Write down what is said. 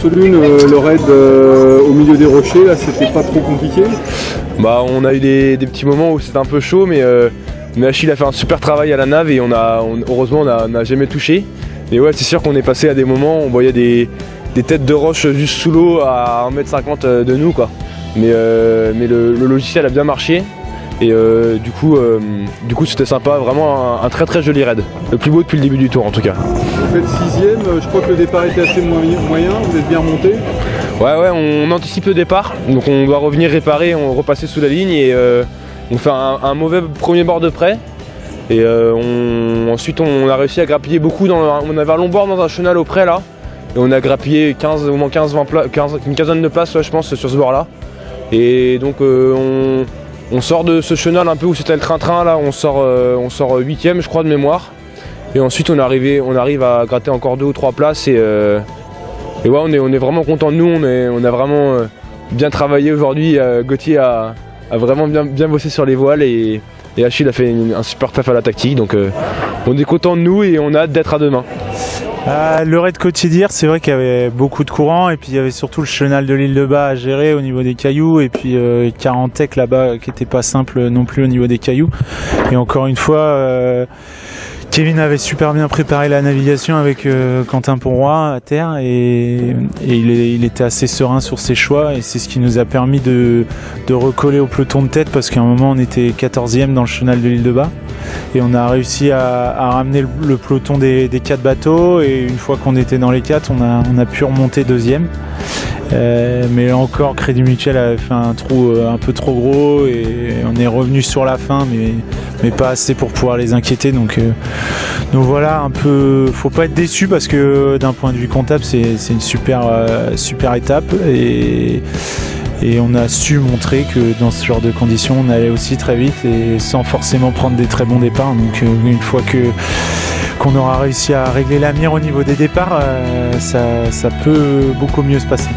Solune, le raid au milieu des rochers, là, c'était pas trop compliqué? Bah, on a eu des petits moments où c'était un peu chaud, mais Achille a fait un super travail à la nave et heureusement on n'a jamais touché. Mais ouais, c'est sûr qu'on est passé à des moments où on voyait des têtes de roche juste sous l'eau à 1,50 m de nous, quoi. Mais le logiciel a bien marché. Et du coup c'était sympa, vraiment un très très joli raid. Le plus beau depuis le début du tour en tout cas. Vous faites 6ème, je crois que le départ était assez moyen, vous êtes bien remonté? Ouais, on anticipe le départ, donc on doit revenir réparer, on repasser sous la ligne et on fait un mauvais premier bord de près. Et ensuite on a réussi à grappiller beaucoup, on avait un long bord dans un chenal au près là. Et on a grappillé au moins une quinzaine de places, ouais, je pense, sur ce bord là. Et donc on sort de ce chenal un peu où c'était le train-train là, on sort 8ème je crois de mémoire. Et ensuite on arrive à gratter encore 2 ou 3 places et ouais, on est vraiment content de nous, on a vraiment bien travaillé aujourd'hui. Gauthier a vraiment bien bossé sur les voiles et Achille a fait un super taf à la tactique, donc on est content de nous et on a hâte d'être à demain. Le raid Côtier-d'Ir, c'est vrai qu'il y avait beaucoup de courants et puis il y avait surtout le chenal de l'île de Bas à gérer au niveau des cailloux et puis Carantec là-bas qui n'était pas simple non plus au niveau des cailloux. Et encore une fois, Kevin avait super bien préparé la navigation avec Quentin Ponroy à terre et il était assez serein sur ses choix et c'est ce qui nous a permis de recoller au peloton de tête parce qu'à un moment on était 14e dans le chenal de l'île de Bas et on a réussi à ramener le peloton des 4 bateaux et une fois qu'on était dans les 4 on a pu remonter 2e. Mais là encore Crédit Mutuel avait fait un trou un peu trop gros et on est revenu sur la fin mais pas assez pour pouvoir les inquiéter donc voilà, un peu faut pas être déçu parce que d'un point de vue comptable c'est une super étape et on a su montrer que dans ce genre de conditions on allait aussi très vite et sans forcément prendre des très bons départs. Donc une fois qu'on aura réussi à régler la mire au niveau des départs, ça peut beaucoup mieux se passer.